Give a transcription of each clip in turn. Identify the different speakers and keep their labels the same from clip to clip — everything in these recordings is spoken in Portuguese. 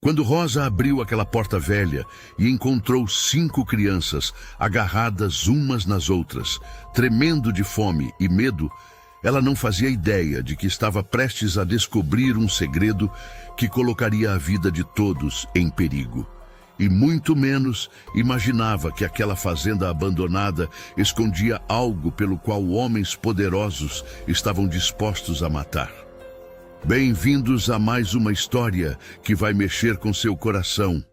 Speaker 1: Quando Rosa abriu aquela porta velha e encontrou 5 crianças agarradas umas nas outras, tremendo de fome e medo, ela não fazia ideia de que estava prestes a descobrir um segredo que colocaria a vida de todos em perigo. E muito menos imaginava que aquela fazenda abandonada escondia algo pelo qual homens poderosos estavam dispostos a matar. Bem-vindos a mais uma história que vai mexer com seu coração.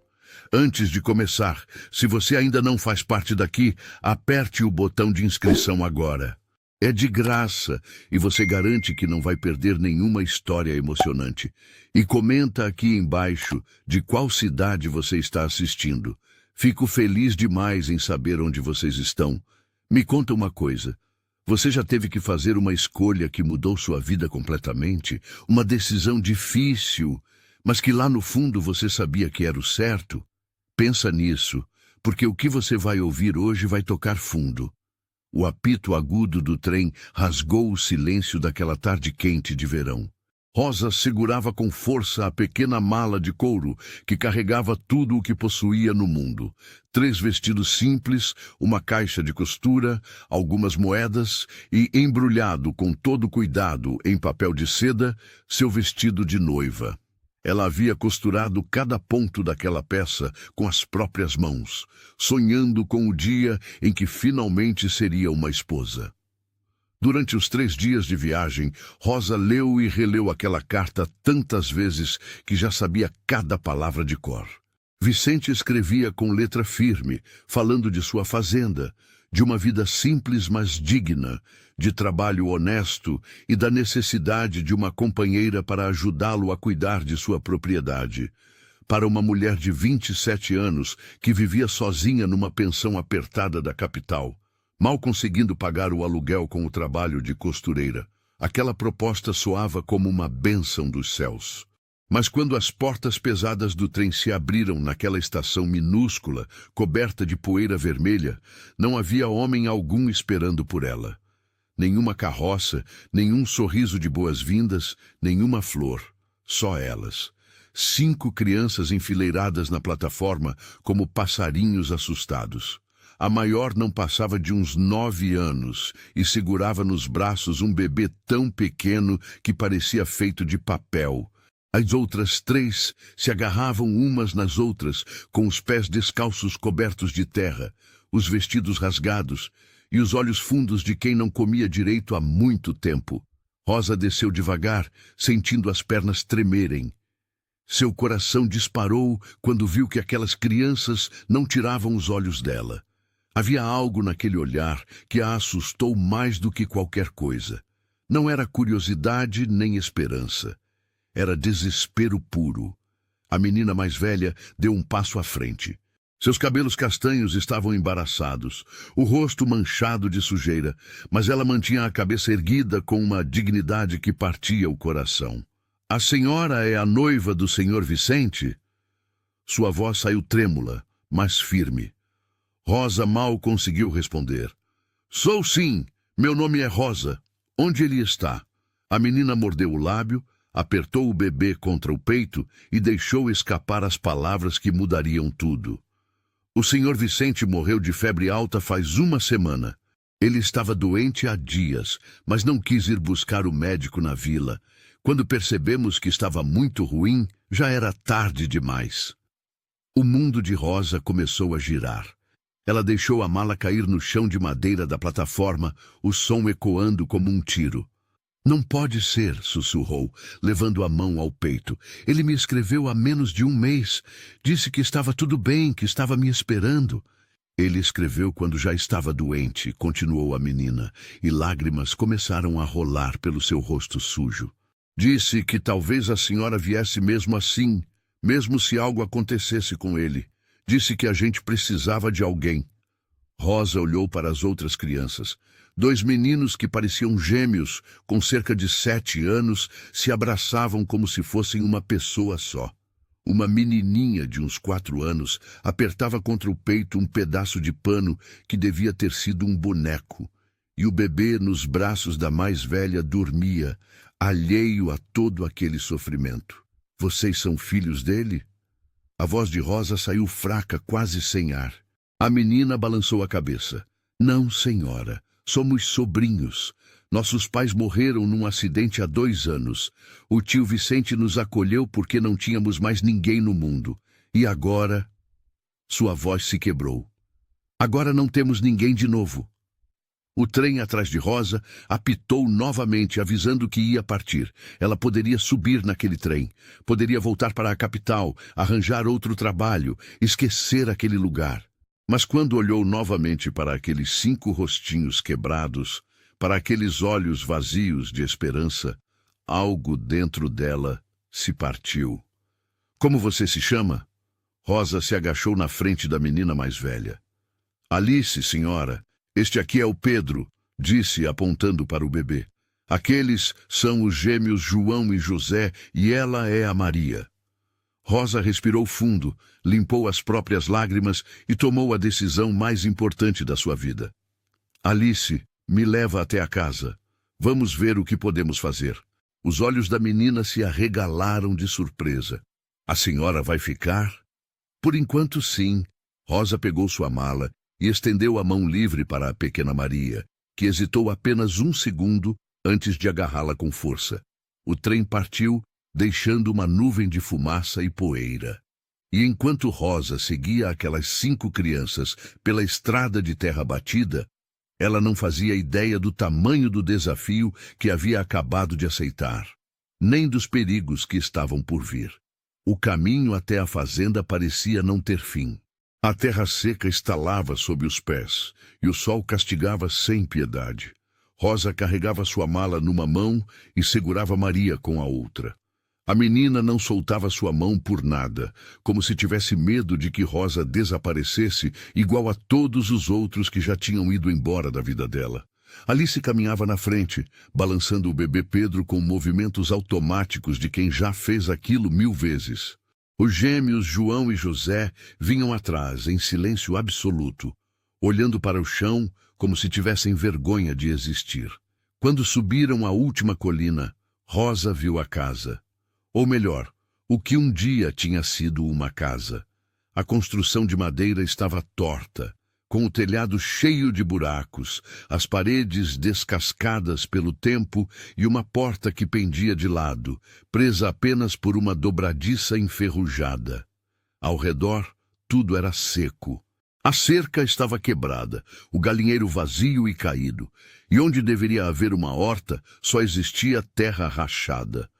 Speaker 1: Antes de começar, se você ainda não faz parte daqui, aperte o botão de inscrição agora. É de graça e você garante que não vai perder nenhuma história emocionante. E comenta aqui embaixo de qual cidade você está assistindo. Fico feliz demais em saber onde vocês estão. Me conta uma coisa. Você já teve que fazer uma escolha que mudou sua vida completamente? Uma decisão difícil, mas que lá no fundo você sabia que era o certo? Pensa nisso, porque o que você vai ouvir hoje vai tocar fundo. O apito agudo do trem rasgou o silêncio daquela tarde quente de verão. Rosa segurava com força a pequena mala de couro que carregava tudo o que possuía no mundo. 3 vestidos simples, uma caixa de costura, algumas moedas e, embrulhado com todo cuidado em papel de seda, seu vestido de noiva. Ela havia costurado cada ponto daquela peça com as próprias mãos, sonhando com o dia em que finalmente seria uma esposa. Durante os 3 dias de viagem, Rosa leu e releu aquela carta tantas vezes que já sabia cada palavra de cor. Vicente escrevia com letra firme, falando de sua fazenda, de uma vida simples mas digna, de trabalho honesto e da necessidade de uma companheira para ajudá-lo a cuidar de sua propriedade. Para uma mulher de 27 anos que vivia sozinha numa pensão apertada da capital, mal conseguindo pagar o aluguel com o trabalho de costureira, aquela proposta soava como uma bênção dos céus. Mas quando as portas pesadas do trem se abriram naquela estação minúscula, coberta de poeira vermelha, não havia homem algum esperando por ela. Nenhuma carroça, nenhum sorriso de boas-vindas, nenhuma flor. Só elas. 5 crianças enfileiradas na plataforma como passarinhos assustados. A maior não passava de uns 9 anos e segurava nos braços um bebê tão pequeno que parecia feito de papel. As outras 3 se agarravam umas nas outras, com os pés descalços cobertos de terra, os vestidos rasgados e os olhos fundos de quem não comia direito há muito tempo. Rosa desceu devagar, sentindo as pernas tremerem. Seu coração disparou quando viu que aquelas crianças não tiravam os olhos dela. Havia algo naquele olhar que a assustou mais do que qualquer coisa. Não era curiosidade nem esperança. Era desespero puro. A menina mais velha deu um passo à frente. Seus cabelos castanhos estavam embaraçados, o rosto manchado de sujeira, mas ela mantinha a cabeça erguida com uma dignidade que partia o coração. "A senhora é a noiva do senhor Vicente?" Sua voz saiu trêmula, mas firme. Rosa mal conseguiu responder. "Sou sim, meu nome é Rosa. Onde ele está?" A menina mordeu o lábio, apertou o bebê contra o peito e deixou escapar as palavras que mudariam tudo. "O senhor Vicente morreu de febre alta faz 1 semana. Ele estava doente há dias, mas não quis ir buscar o médico na vila. Quando percebemos que estava muito ruim, já era tarde demais." O mundo de Rosa começou a girar. Ela deixou a mala cair no chão de madeira da plataforma, o som ecoando como um tiro. "Não pode ser", sussurrou, levando a mão ao peito. "Ele me escreveu há menos de 1 mês. Disse que estava tudo bem, que estava me esperando." "Ele escreveu quando já estava doente", continuou a menina, e lágrimas começaram a rolar pelo seu rosto sujo. "Disse que talvez a senhora viesse mesmo assim, mesmo se algo acontecesse com ele. Disse que a gente precisava de alguém." Rosa olhou para as outras crianças. 2 meninos que pareciam gêmeos, com cerca de 7 anos, se abraçavam como se fossem uma pessoa só. Uma menininha de uns 4 anos apertava contra o peito um pedaço de pano que devia ter sido um boneco. E o bebê, nos braços da mais velha, dormia, alheio a todo aquele sofrimento. "Vocês são filhos dele?" A voz de Rosa saiu fraca, quase sem ar. A menina balançou a cabeça. Não, senhora. Somos sobrinhos. Nossos pais morreram num acidente há 2 anos. O tio Vicente nos acolheu porque não tínhamos mais ninguém no mundo. E agora... Sua voz se quebrou. Agora não temos ninguém de novo. O trem atrás de Rosa apitou novamente, avisando que ia partir. Ela poderia subir naquele trem, poderia voltar para a capital, arranjar outro trabalho, esquecer aquele lugar. Mas quando olhou novamente para aqueles 5 rostinhos quebrados, para aqueles olhos vazios de esperança, algo dentro dela se partiu. Como você se chama? Rosa se agachou na frente da menina mais velha. Alice, senhora. Este aqui é o Pedro, disse, apontando para o bebê. Aqueles são os gêmeos João e José, e ela é a Maria. Rosa respirou fundo, limpou as próprias lágrimas e tomou a decisão mais importante da sua vida. Alice, me leva até a casa. Vamos ver o que podemos fazer. Os olhos da menina se arregalaram de surpresa. A senhora vai ficar? Por enquanto, sim. Rosa pegou sua mala e estendeu a mão livre para a pequena Maria, que hesitou apenas 1 segundo antes de agarrá-la com força. O trem partiu, deixando uma nuvem de fumaça e poeira. E enquanto Rosa seguia aquelas 5 crianças pela estrada de terra batida, ela não fazia ideia do tamanho do desafio que havia acabado de aceitar, nem dos perigos que estavam por vir. O caminho até a fazenda parecia não ter fim. A terra seca estalava sob os pés, e o sol castigava sem piedade. Rosa carregava sua mala numa mão e segurava Maria com a outra. A menina não soltava sua mão por nada, como se tivesse medo de que Rosa desaparecesse, igual a todos os outros que já tinham ido embora da vida dela. Alice caminhava na frente, balançando o bebê Pedro com movimentos automáticos de quem já fez aquilo 1000 vezes. Os gêmeos João e José vinham atrás, em silêncio absoluto, olhando para o chão como se tivessem vergonha de existir. Quando subiram a última colina, Rosa viu a casa. Ou melhor, o que um dia tinha sido uma casa. A construção de madeira estava torta, com o telhado cheio de buracos, as paredes descascadas pelo tempo e uma porta que pendia de lado, presa apenas por uma dobradiça enferrujada. Ao redor, tudo era seco. A cerca estava quebrada, o galinheiro vazio e caído, e onde deveria haver uma horta, só existia terra rachada.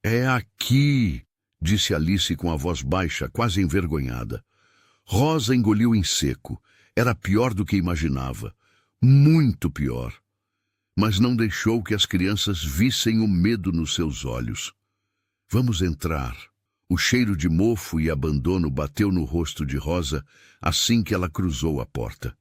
Speaker 1: É aqui, disse Alice com a voz baixa, quase envergonhada. Rosa engoliu em seco. Era pior do que imaginava. Muito pior. Mas não deixou que as crianças vissem o medo nos seus olhos. Vamos entrar. O cheiro de mofo e abandono bateu no rosto de Rosa assim que ela cruzou a porta.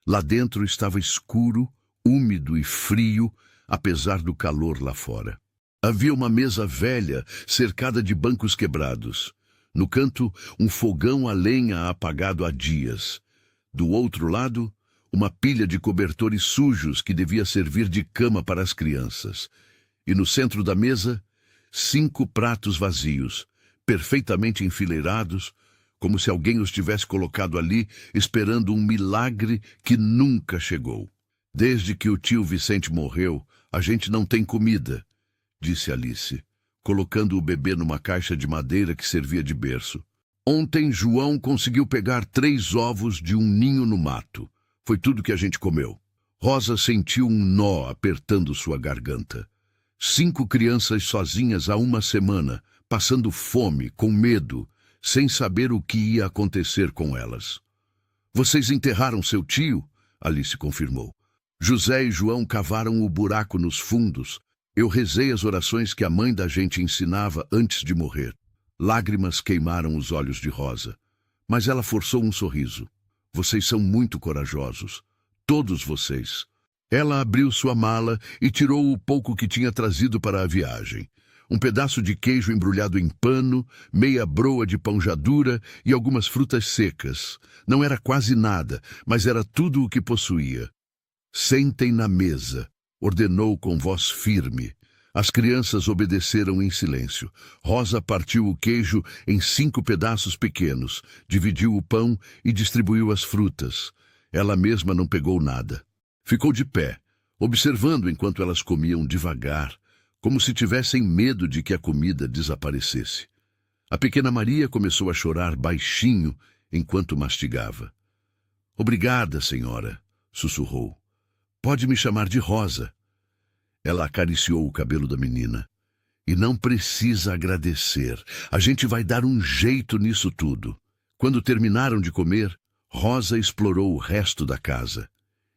Speaker 1: Lá dentro estava escuro, úmido e frio, apesar do calor lá fora. Havia uma mesa velha, cercada de bancos quebrados. No canto, um fogão a lenha apagado há dias. Do outro lado, uma pilha de cobertores sujos que devia servir de cama para as crianças. E no centro da mesa, 5 pratos vazios, perfeitamente enfileirados, como se alguém os tivesse colocado ali esperando um milagre que nunca chegou. Desde que o tio Vicente morreu, a gente não tem comida, disse Alice, colocando o bebê numa caixa de madeira que servia de berço. Ontem João conseguiu pegar 3 ovos de um ninho no mato. Foi tudo que a gente comeu. Rosa sentiu um nó apertando sua garganta. 5 crianças sozinhas há 1 semana, passando fome, com medo, sem saber o que ia acontecer com elas. Vocês enterraram seu tio? Alice confirmou. José e João cavaram o buraco nos fundos. Eu rezei as orações que a mãe da gente ensinava antes de morrer. Lágrimas queimaram os olhos de Rosa, mas ela forçou um sorriso. Vocês são muito corajosos. Todos vocês. Ela abriu sua mala e tirou o pouco que tinha trazido para a viagem. Um pedaço de queijo embrulhado em pano, meia broa de pão já dura e algumas frutas secas. Não era quase nada, mas era tudo o que possuía. Sentem na mesa, ordenou com voz firme. As crianças obedeceram em silêncio. Rosa partiu o queijo em 5 pedaços pequenos, dividiu o pão e distribuiu as frutas. Ela mesma não pegou nada. Ficou de pé, observando enquanto elas comiam devagar, como se tivessem medo de que a comida desaparecesse. A pequena Maria começou a chorar baixinho enquanto mastigava. "Obrigada, senhora", sussurrou. "Pode me chamar de Rosa." Ela acariciou o cabelo da menina. "E não precisa agradecer. A gente vai dar um jeito nisso tudo." Quando terminaram de comer, Rosa explorou o resto da casa.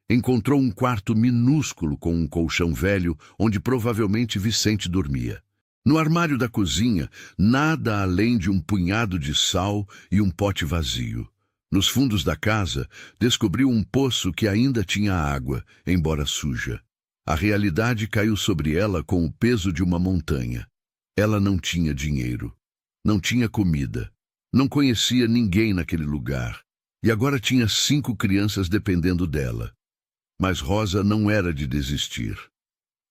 Speaker 1: Encontrou um quarto minúsculo com um colchão velho onde provavelmente Vicente dormia. No armário da cozinha, nada além de um punhado de sal e um pote vazio. Nos fundos da casa, descobriu um poço que ainda tinha água, embora suja. A realidade caiu sobre ela com o peso de uma montanha. Ela não tinha dinheiro, não tinha comida, não conhecia ninguém naquele lugar, e agora tinha 5 crianças dependendo dela. Mas Rosa não era de desistir.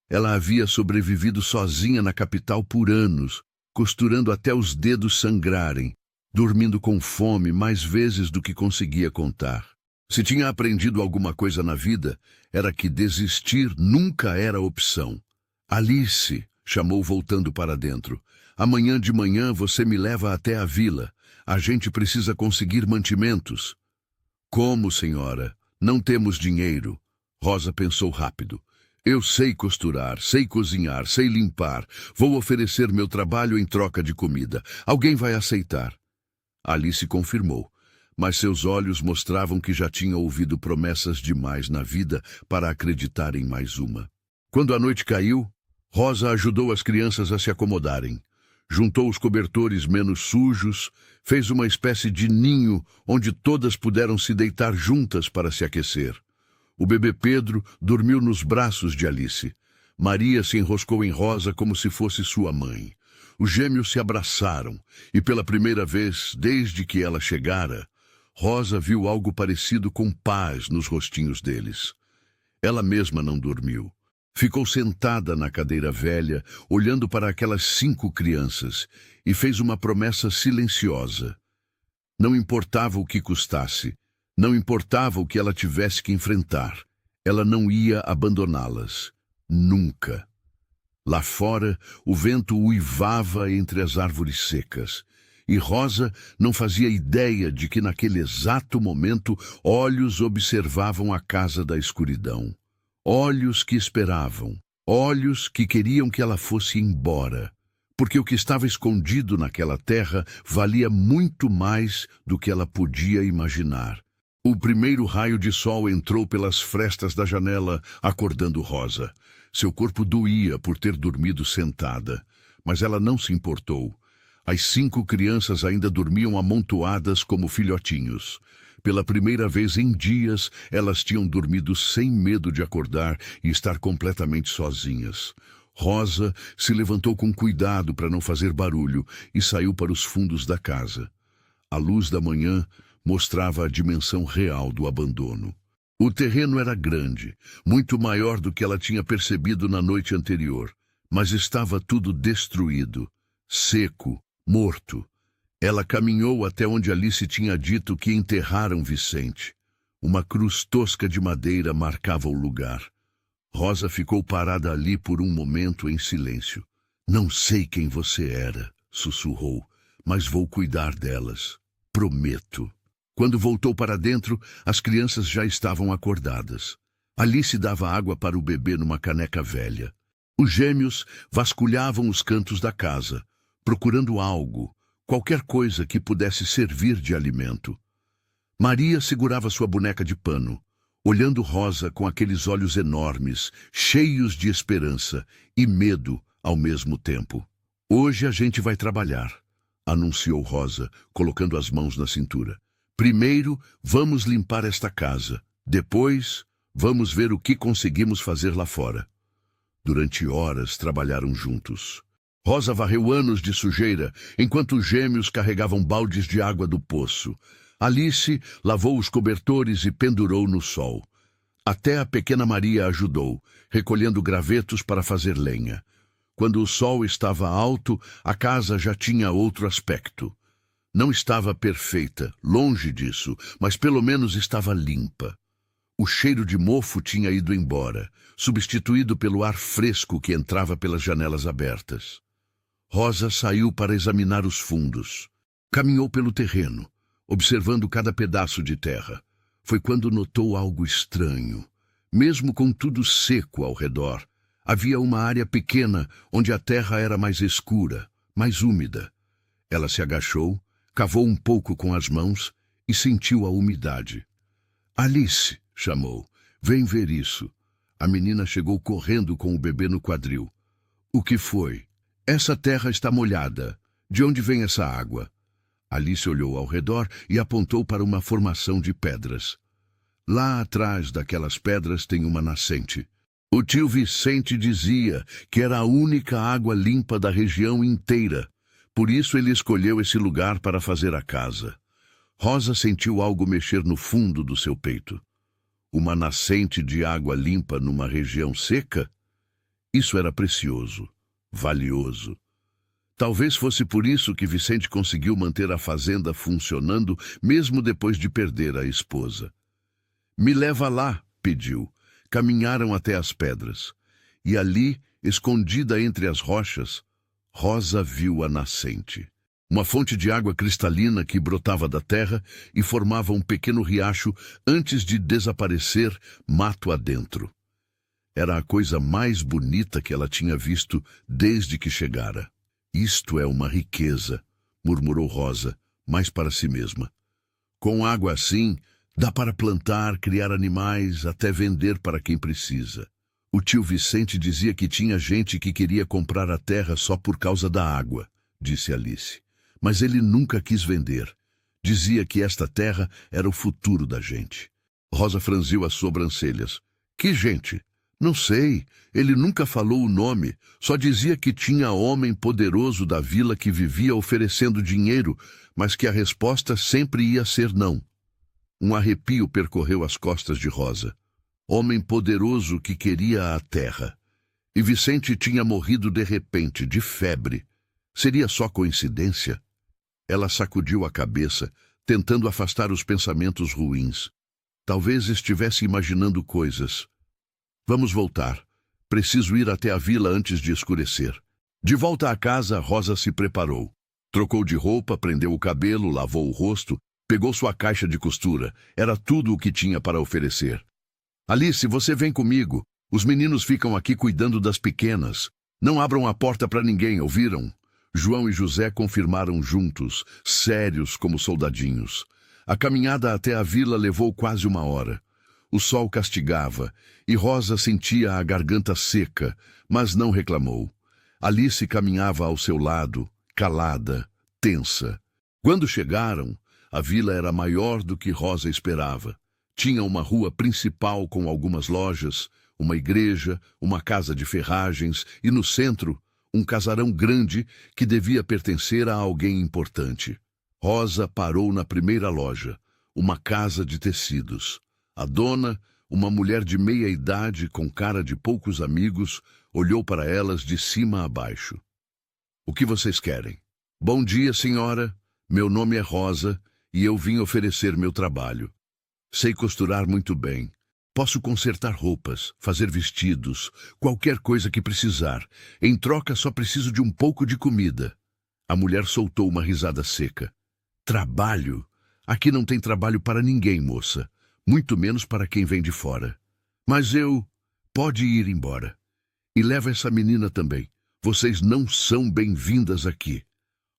Speaker 1: Ela havia sobrevivido sozinha na capital por anos, costurando até os dedos sangrarem, dormindo com fome mais vezes do que conseguia contar. Se tinha aprendido alguma coisa na vida, era que desistir nunca era opção. "Alice", chamou voltando para dentro, "amanhã de manhã você me leva até a vila. A gente precisa conseguir mantimentos." "Como, senhora? Não temos dinheiro." Rosa pensou rápido. "Eu sei costurar, sei cozinhar, sei limpar. Vou oferecer meu trabalho em troca de comida. Alguém vai aceitar." Alice confirmou, mas seus olhos mostravam que já tinha ouvido promessas demais na vida para acreditar em mais uma. Quando a noite caiu, Rosa ajudou as crianças a se acomodarem. Juntou os cobertores menos sujos, fez uma espécie de ninho onde todas puderam se deitar juntas para se aquecer. O bebê Pedro dormiu nos braços de Alice. Maria se enroscou em Rosa como se fosse sua mãe. Os gêmeos se abraçaram, e pela primeira vez desde que ela chegara, Rosa viu algo parecido com paz nos rostinhos deles. Ela mesma não dormiu. Ficou sentada na cadeira velha, olhando para aquelas 5 crianças, e fez uma promessa silenciosa. Não importava o que custasse, não importava o que ela tivesse que enfrentar, ela não ia abandoná-las. Nunca. Lá fora, o vento uivava entre as árvores secas, e Rosa não fazia ideia de que naquele exato momento olhos observavam a casa da escuridão. Olhos que esperavam, olhos que queriam que ela fosse embora, porque o que estava escondido naquela terra valia muito mais do que ela podia imaginar. O primeiro raio de sol entrou pelas frestas da janela, acordando Rosa. Seu corpo doía por ter dormido sentada, mas ela não se importou. As 5 crianças ainda dormiam amontoadas como filhotinhos. Pela primeira vez em dias, elas tinham dormido sem medo de acordar e estar completamente sozinhas. Rosa se levantou com cuidado para não fazer barulho e saiu para os fundos da casa. A luz da manhã mostrava a dimensão real do abandono. O terreno era grande, muito maior do que ela tinha percebido na noite anterior, mas estava tudo destruído, seco, morto. Ela caminhou até onde Alice tinha dito que enterraram Vicente. Uma cruz tosca de madeira marcava o lugar. Rosa ficou parada ali por um momento em silêncio. "Não sei quem você era", sussurrou, "mas vou cuidar delas. Prometo." Quando voltou para dentro, as crianças já estavam acordadas. Alice dava água para o bebê numa caneca velha. Os gêmeos vasculhavam os cantos da casa, procurando algo, qualquer coisa que pudesse servir de alimento. Maria segurava sua boneca de pano, olhando Rosa com aqueles olhos enormes, cheios de esperança e medo ao mesmo tempo. "Hoje a gente vai trabalhar", anunciou Rosa, colocando as mãos na cintura. "Primeiro, vamos limpar esta casa. Depois, vamos ver o que conseguimos fazer lá fora." Durante horas trabalharam juntos. Rosa varreu anos de sujeira, enquanto os gêmeos carregavam baldes de água do poço. Alice lavou os cobertores e pendurou no sol. Até a pequena Maria ajudou, recolhendo gravetos para fazer lenha. Quando o sol estava alto, a casa já tinha outro aspecto. Não estava perfeita, longe disso, mas pelo menos estava limpa. O cheiro de mofo tinha ido embora, substituído pelo ar fresco que entrava pelas janelas abertas. Rosa saiu para examinar os fundos. Caminhou pelo terreno, observando cada pedaço de terra. Foi quando notou algo estranho. Mesmo com tudo seco ao redor, havia uma área pequena onde a terra era mais escura, mais úmida. Ela se agachou, cavou um pouco com as mãos e sentiu a umidade. Alice, chamou, vem ver isso. A menina chegou correndo com o bebê no quadril. O que foi? Essa terra está molhada. De onde vem essa água? Alice olhou ao redor e apontou para uma formação de pedras. Lá atrás daquelas pedras tem uma nascente. O tio Vicente dizia que era a única água limpa da região inteira. Por isso ele escolheu esse lugar para fazer a casa. Rosa sentiu algo mexer no fundo do seu peito. Uma nascente de água limpa numa região seca? Isso era precioso, valioso. Talvez fosse por isso que Vicente conseguiu manter a fazenda funcionando mesmo depois de perder a esposa. Me leva lá, pediu. Caminharam até as pedras. E ali, escondida entre as rochas, Rosa viu a nascente. Uma fonte de água cristalina que brotava da terra e formava um pequeno riacho antes de desaparecer mato adentro. Era a coisa mais bonita que ela tinha visto desde que chegara. Isto é uma riqueza, murmurou Rosa, mais para si mesma. Com água assim, dá para plantar, criar animais, até vender para quem precisa. O tio Vicente dizia que tinha gente que queria comprar a terra só por causa da água, disse Alice. Mas ele nunca quis vender. Dizia que esta terra era o futuro da gente. Rosa franziu as sobrancelhas. Que gente? Não sei. Ele nunca falou o nome. Só dizia que tinha homem poderoso da vila que vivia oferecendo dinheiro, mas que a resposta sempre ia ser não. Um arrepio percorreu as costas de Rosa. Homem poderoso que queria a terra. E Vicente tinha morrido de repente, de febre. Seria só coincidência? Ela sacudiu a cabeça, tentando afastar os pensamentos ruins. Talvez estivesse imaginando coisas. Vamos voltar. Preciso ir até a vila antes de escurecer. De volta à casa, Rosa se preparou. Trocou de roupa, prendeu o cabelo, lavou o rosto, pegou sua caixa de costura. Era tudo o que tinha para oferecer. Alice, você vem comigo. Os meninos ficam aqui cuidando das pequenas. Não abram a porta para ninguém, ouviram? João e José confirmaram juntos, sérios como soldadinhos. A caminhada até a vila levou quase 1 hora. O sol castigava, e Rosa sentia a garganta seca, mas não reclamou. Alice caminhava ao seu lado, calada, tensa. Quando chegaram, a vila era maior do que Rosa esperava. Tinha uma rua principal com algumas lojas, uma igreja, uma casa de ferragens e, no centro, um casarão grande que devia pertencer a alguém importante. Rosa parou na primeira loja, uma casa de tecidos. A dona, uma mulher de meia idade com cara de poucos amigos, olhou para elas de cima a baixo. O que vocês querem? Bom dia, senhora. Meu nome é Rosa e eu vim oferecer meu trabalho. Sei costurar muito bem. Posso consertar roupas, fazer vestidos, qualquer coisa que precisar. Em troca, só preciso de um pouco de comida. A mulher soltou uma risada seca. Trabalho? Aqui não tem trabalho para ninguém, moça. Muito menos para quem vem de fora. Mas eu... Pode ir embora. E leva essa menina também. Vocês não são bem-vindas aqui.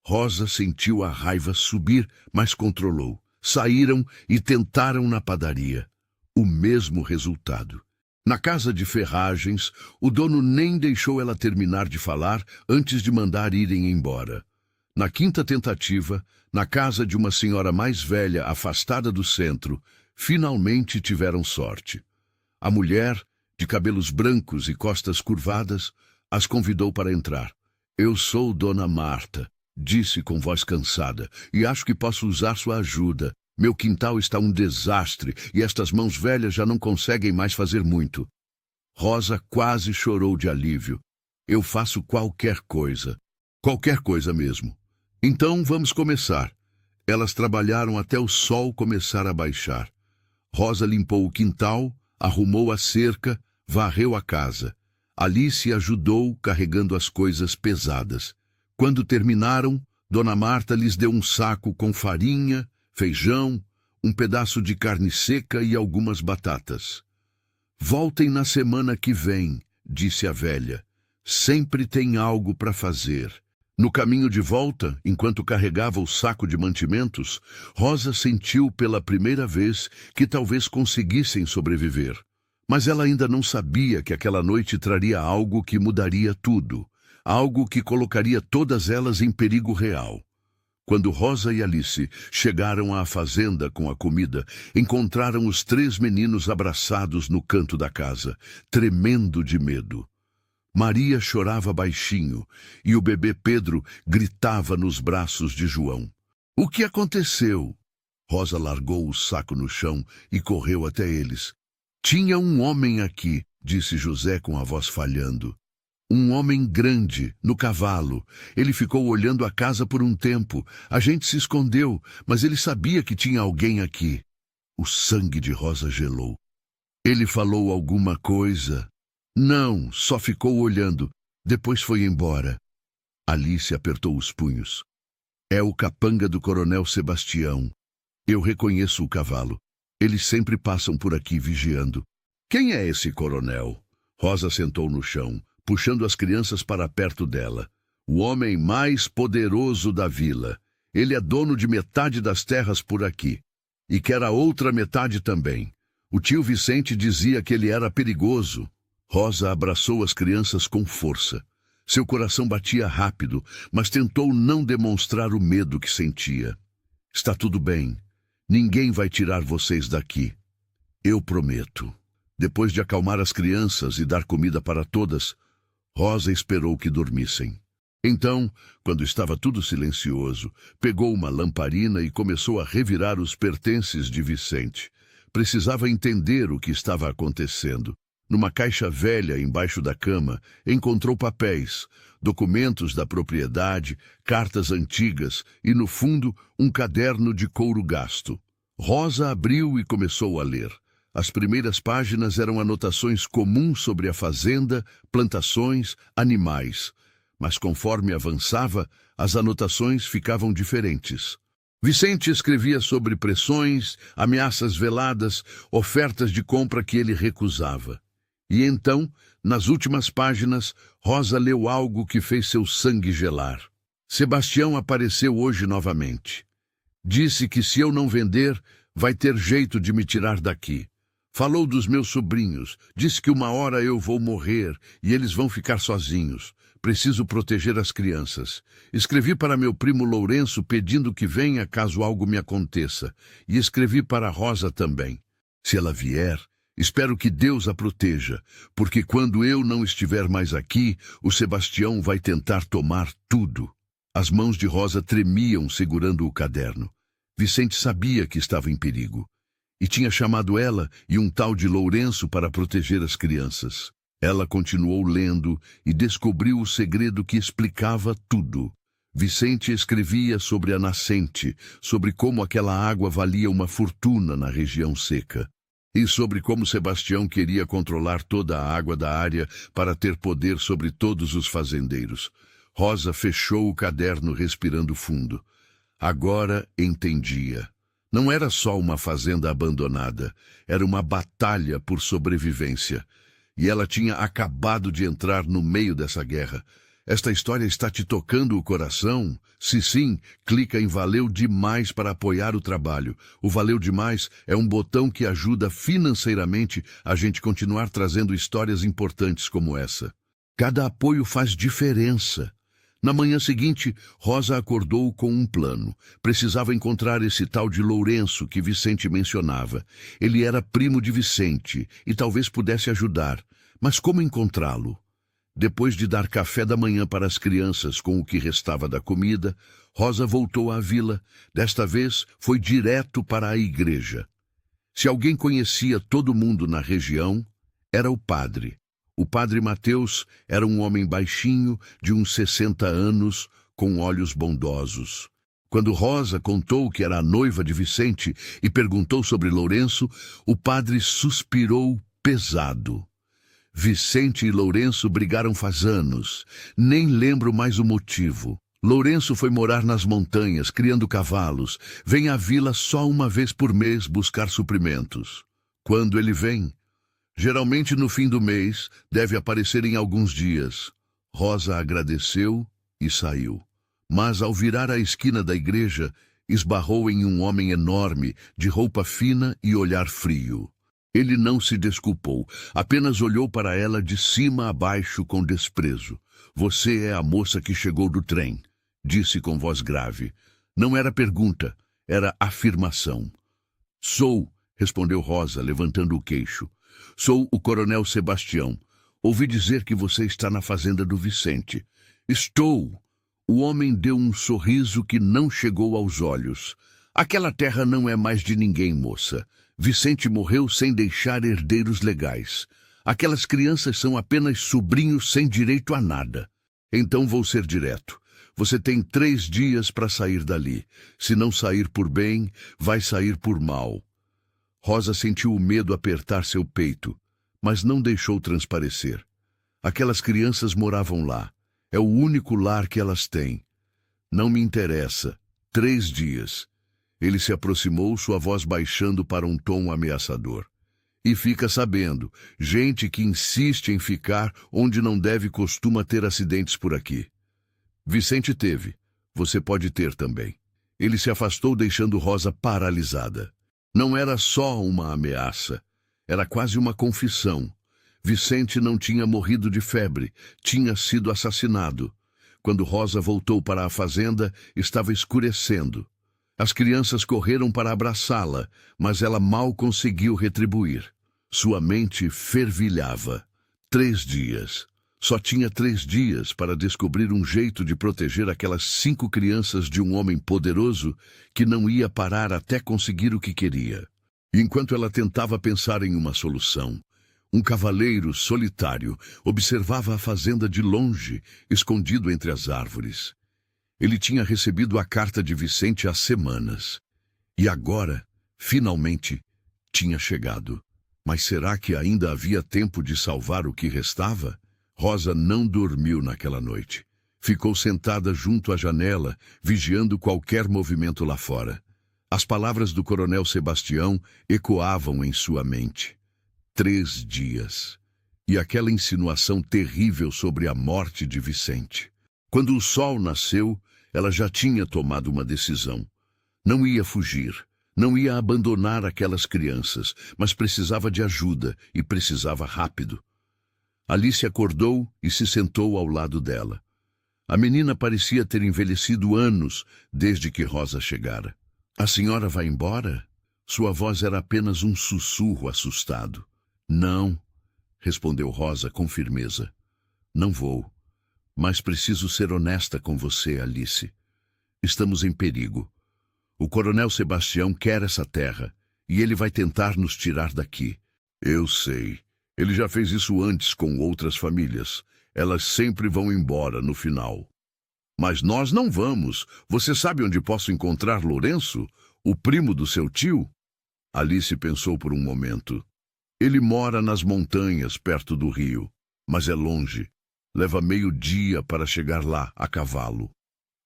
Speaker 1: Rosa sentiu a raiva subir, mas controlou. Saíram e tentaram na padaria. O mesmo resultado. Na casa de ferragens, o dono nem deixou ela terminar de falar antes de mandar irem embora. Na quinta tentativa, na casa de uma senhora mais velha afastada do centro, finalmente tiveram sorte. A mulher, de cabelos brancos e costas curvadas, as convidou para entrar. Eu sou Dona Marta, disse com voz cansada, e acho que posso usar sua ajuda. Meu quintal está um desastre e estas mãos velhas já não conseguem mais fazer muito. Rosa quase chorou de alívio. Eu faço qualquer coisa mesmo. Então vamos começar. Elas trabalharam até o sol começar a baixar. Rosa limpou o quintal, arrumou a cerca, varreu a casa. Alice ajudou carregando as coisas pesadas. Quando terminaram, Dona Marta lhes deu um saco com farinha, feijão, um pedaço de carne seca e algumas batatas. Voltem na semana que vem, disse a velha. Sempre tem algo para fazer. No caminho de volta, enquanto carregava o saco de mantimentos, Rosa sentiu pela primeira vez que talvez conseguissem sobreviver. Mas ela ainda não sabia que aquela noite traria algo que mudaria tudo, algo que colocaria todas elas em perigo real. Quando Rosa e Alice chegaram à fazenda com a comida, encontraram os 3 meninos abraçados no canto da casa, tremendo de medo. Maria chorava baixinho e o bebê Pedro gritava nos braços de João. O que aconteceu? Rosa largou o saco no chão e correu até eles. Tinha um homem aqui, disse José com a voz falhando. Um homem grande, no cavalo. Ele ficou olhando a casa por um tempo. A gente se escondeu, mas ele sabia que tinha alguém aqui. O sangue de Rosa gelou. Ele falou alguma coisa? Não, só ficou olhando. Depois foi embora. Alice apertou os punhos. É o capanga do coronel Sebastião. Eu reconheço o cavalo. Eles sempre passam por aqui vigiando. Quem é esse coronel? Rosa sentou no chão, puxando as crianças para perto dela. O homem mais poderoso da vila. Ele é dono de metade das terras por aqui. E quer a outra metade também. O tio Vicente dizia que ele era perigoso. Rosa abraçou as crianças com força. Seu coração batia rápido, mas tentou não demonstrar o medo que sentia. Está tudo bem. Ninguém vai tirar vocês daqui. Eu prometo. Depois de acalmar as crianças e dar comida para todas, Rosa esperou que dormissem. Então, quando estava tudo silencioso, pegou uma lamparina e começou a revirar os pertences de Vicente. Precisava entender o que estava acontecendo. Numa caixa velha embaixo da cama, encontrou papéis, documentos da propriedade, cartas antigas e, no fundo, um caderno de couro gasto. Rosa abriu e começou a ler. As primeiras páginas eram anotações comuns sobre a fazenda, plantações, animais. Mas conforme avançava, as anotações ficavam diferentes. Vicente escrevia sobre pressões, ameaças veladas, ofertas de compra que ele recusava. E então, nas últimas páginas, Rosa leu algo que fez seu sangue gelar. Sebastião apareceu hoje novamente. Disse que se eu não vender, vai ter jeito de me tirar daqui. Falou dos meus sobrinhos, disse que uma hora eu vou morrer e eles vão ficar sozinhos. Preciso proteger as crianças. Escrevi para meu primo Lourenço pedindo que venha caso algo me aconteça. E escrevi para Rosa também. Se ela vier, espero que Deus a proteja, porque quando eu não estiver mais aqui, o Sebastião vai tentar tomar tudo. As mãos de Rosa tremiam segurando o caderno. Vicente sabia que estava em perigo. E tinha chamado ela e um tal de Lourenço para proteger as crianças. Ela continuou lendo e descobriu o segredo que explicava tudo. Vicente escrevia sobre a nascente, sobre como aquela água valia uma fortuna na região seca. E sobre como Sebastião queria controlar toda a água da área para ter poder sobre todos os fazendeiros. Rosa fechou o caderno respirando fundo. Agora entendia. Não era só uma fazenda abandonada, era uma batalha por sobrevivência. E ela tinha acabado de entrar no meio dessa guerra. Esta história está te tocando o coração? Se sim, clica em Valeu Demais para apoiar o trabalho. O Valeu Demais é um botão que ajuda financeiramente a gente continuar trazendo histórias importantes como essa. Cada apoio faz diferença. Na manhã seguinte, Rosa acordou com um plano. Precisava encontrar esse tal de Lourenço que Vicente mencionava. Ele era primo de Vicente e talvez pudesse ajudar. Mas como encontrá-lo? Depois de dar café da manhã para as crianças com o que restava da comida, Rosa voltou à vila. Desta vez, foi direto para a igreja. Se alguém conhecia todo mundo na região, era o padre. O padre Mateus era um homem baixinho, de uns 60 anos, com olhos bondosos. Quando Rosa contou que era a noiva de Vicente e perguntou sobre Lourenço, o padre suspirou pesado. Vicente e Lourenço brigaram faz anos. Nem lembro mais o motivo. Lourenço foi morar nas montanhas, criando cavalos. Vem à vila só uma vez por mês buscar suprimentos. Quando ele vem, geralmente no fim do mês, deve aparecer em alguns dias. Rosa agradeceu e saiu. Mas, ao virar a esquina da igreja, esbarrou em um homem enorme, de roupa fina e olhar frio. Ele não se desculpou, apenas olhou para ela de cima a baixo com desprezo. Você é a moça que chegou do trem, disse com voz grave. Não era pergunta, era afirmação. Sou, respondeu Rosa, levantando o queixo. Sou o coronel Sebastião. Ouvi dizer que você está na fazenda do Vicente. Estou. O homem deu um sorriso que não chegou aos olhos. Aquela terra não é mais de ninguém, moça. Vicente morreu sem deixar herdeiros legais. Aquelas crianças são apenas sobrinhos sem direito a nada. Então vou ser direto. Você tem 3 dias para sair dali. Se não sair por bem, vai sair por mal. Rosa sentiu o medo apertar seu peito, mas não deixou transparecer. Aquelas crianças moravam lá. É o único lar que elas têm. Não me interessa. 3 dias. Ele se aproximou, sua voz baixando para um tom ameaçador. E fica sabendo, gente que insiste em ficar onde não deve costuma ter acidentes por aqui. Vicente teve. Você pode ter também. Ele se afastou, deixando Rosa paralisada. Não era só uma ameaça. Era quase uma confissão. Vicente não tinha morrido de febre, tinha sido assassinado. Quando Rosa voltou para a fazenda, estava escurecendo. As crianças correram para abraçá-la, mas ela mal conseguiu retribuir. Sua mente fervilhava. 3 dias. Só tinha 3 dias para descobrir um jeito de proteger aquelas 5 crianças de um homem poderoso que não ia parar até conseguir o que queria. Enquanto ela tentava pensar em uma solução, um cavaleiro solitário observava a fazenda de longe, escondido entre as árvores. Ele tinha recebido a carta de Vicente há semanas. E agora, finalmente, tinha chegado. Mas será que ainda havia tempo de salvar o que restava? Rosa não dormiu naquela noite. Ficou sentada junto à janela, vigiando qualquer movimento lá fora. As palavras do coronel Sebastião ecoavam em sua mente. 3 dias. E aquela insinuação terrível sobre a morte de Vicente. Quando o sol nasceu, ela já tinha tomado uma decisão. Não ia fugir, não ia abandonar aquelas crianças, mas precisava de ajuda e precisava rápido. Alice acordou e se sentou ao lado dela. A menina parecia ter envelhecido anos desde que Rosa chegara. A senhora vai embora? Sua voz era apenas um sussurro assustado. Não, respondeu Rosa com firmeza. Não vou, mas preciso ser honesta com você, Alice. Estamos em perigo. O coronel Sebastião quer essa terra e ele vai tentar nos tirar daqui. Eu sei. Ele já fez isso antes com outras famílias. Elas sempre vão embora no final. Mas nós não vamos. Você sabe onde posso encontrar Lourenço, o primo do seu tio? Alice pensou por um momento. Ele mora nas montanhas, perto do rio, mas é longe. Leva meio dia para chegar lá, a cavalo.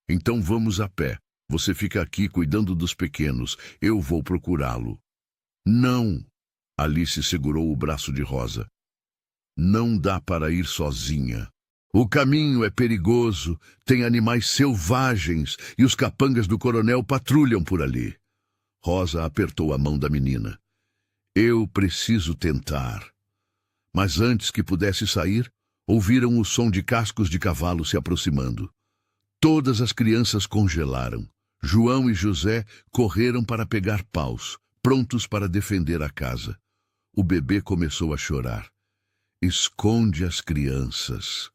Speaker 1: Então vamos a pé. Você fica aqui cuidando dos pequenos. Eu vou procurá-lo. Não! Alice segurou o braço de Rosa. Não dá para ir sozinha. O caminho é perigoso, tem animais selvagens e os capangas do coronel patrulham por ali. Rosa apertou a mão da menina. Eu preciso tentar. Mas antes que pudesse sair, ouviram o som de cascos de cavalo se aproximando. Todas as crianças congelaram. João e José correram para pegar paus, prontos para defender a casa. O bebê começou a chorar. Esconde as crianças,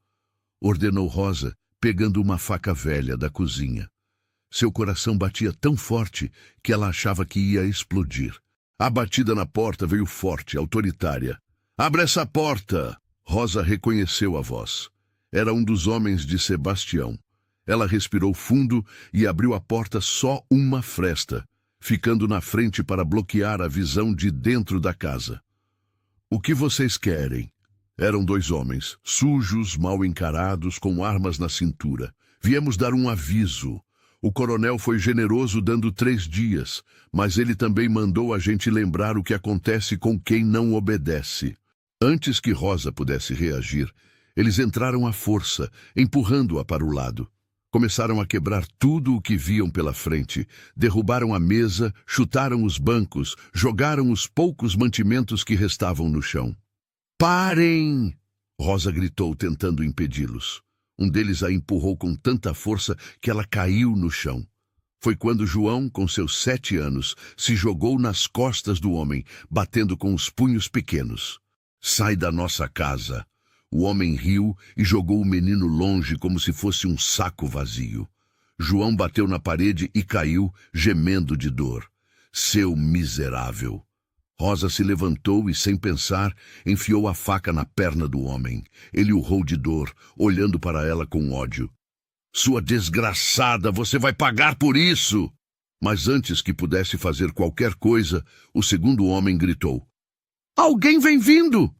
Speaker 1: ordenou Rosa, pegando uma faca velha da cozinha. Seu coração batia tão forte que ela achava que ia explodir. A batida na porta veio forte, autoritária. Abra essa porta! Rosa reconheceu a voz. Era um dos homens de Sebastião. Ela respirou fundo e abriu a porta só uma fresta, ficando na frente para bloquear a visão de dentro da casa. O que vocês querem? Eram dois homens, sujos, mal encarados, com armas na cintura. Viemos dar um aviso. O coronel foi generoso dando 3 dias, mas ele também mandou a gente lembrar o que acontece com quem não obedece. Antes que Rosa pudesse reagir, eles entraram à força, empurrando-a para o lado. Começaram a quebrar tudo o que viam pela frente, derrubaram a mesa, chutaram os bancos, jogaram os poucos mantimentos que restavam no chão. Parem! Rosa gritou, tentando impedi-los. Um deles a empurrou com tanta força que ela caiu no chão. Foi quando João, com seus 7 anos, se jogou nas costas do homem, batendo com os punhos pequenos. Sai da nossa casa! O homem riu e jogou o menino longe como se fosse um saco vazio. João bateu na parede e caiu, gemendo de dor. Seu miserável! Rosa se levantou e, sem pensar, enfiou a faca na perna do homem. Ele urrou de dor, olhando para ela com ódio. Sua desgraçada, você vai pagar por isso! Mas antes que pudesse fazer qualquer coisa, o segundo homem gritou. Alguém vem vindo!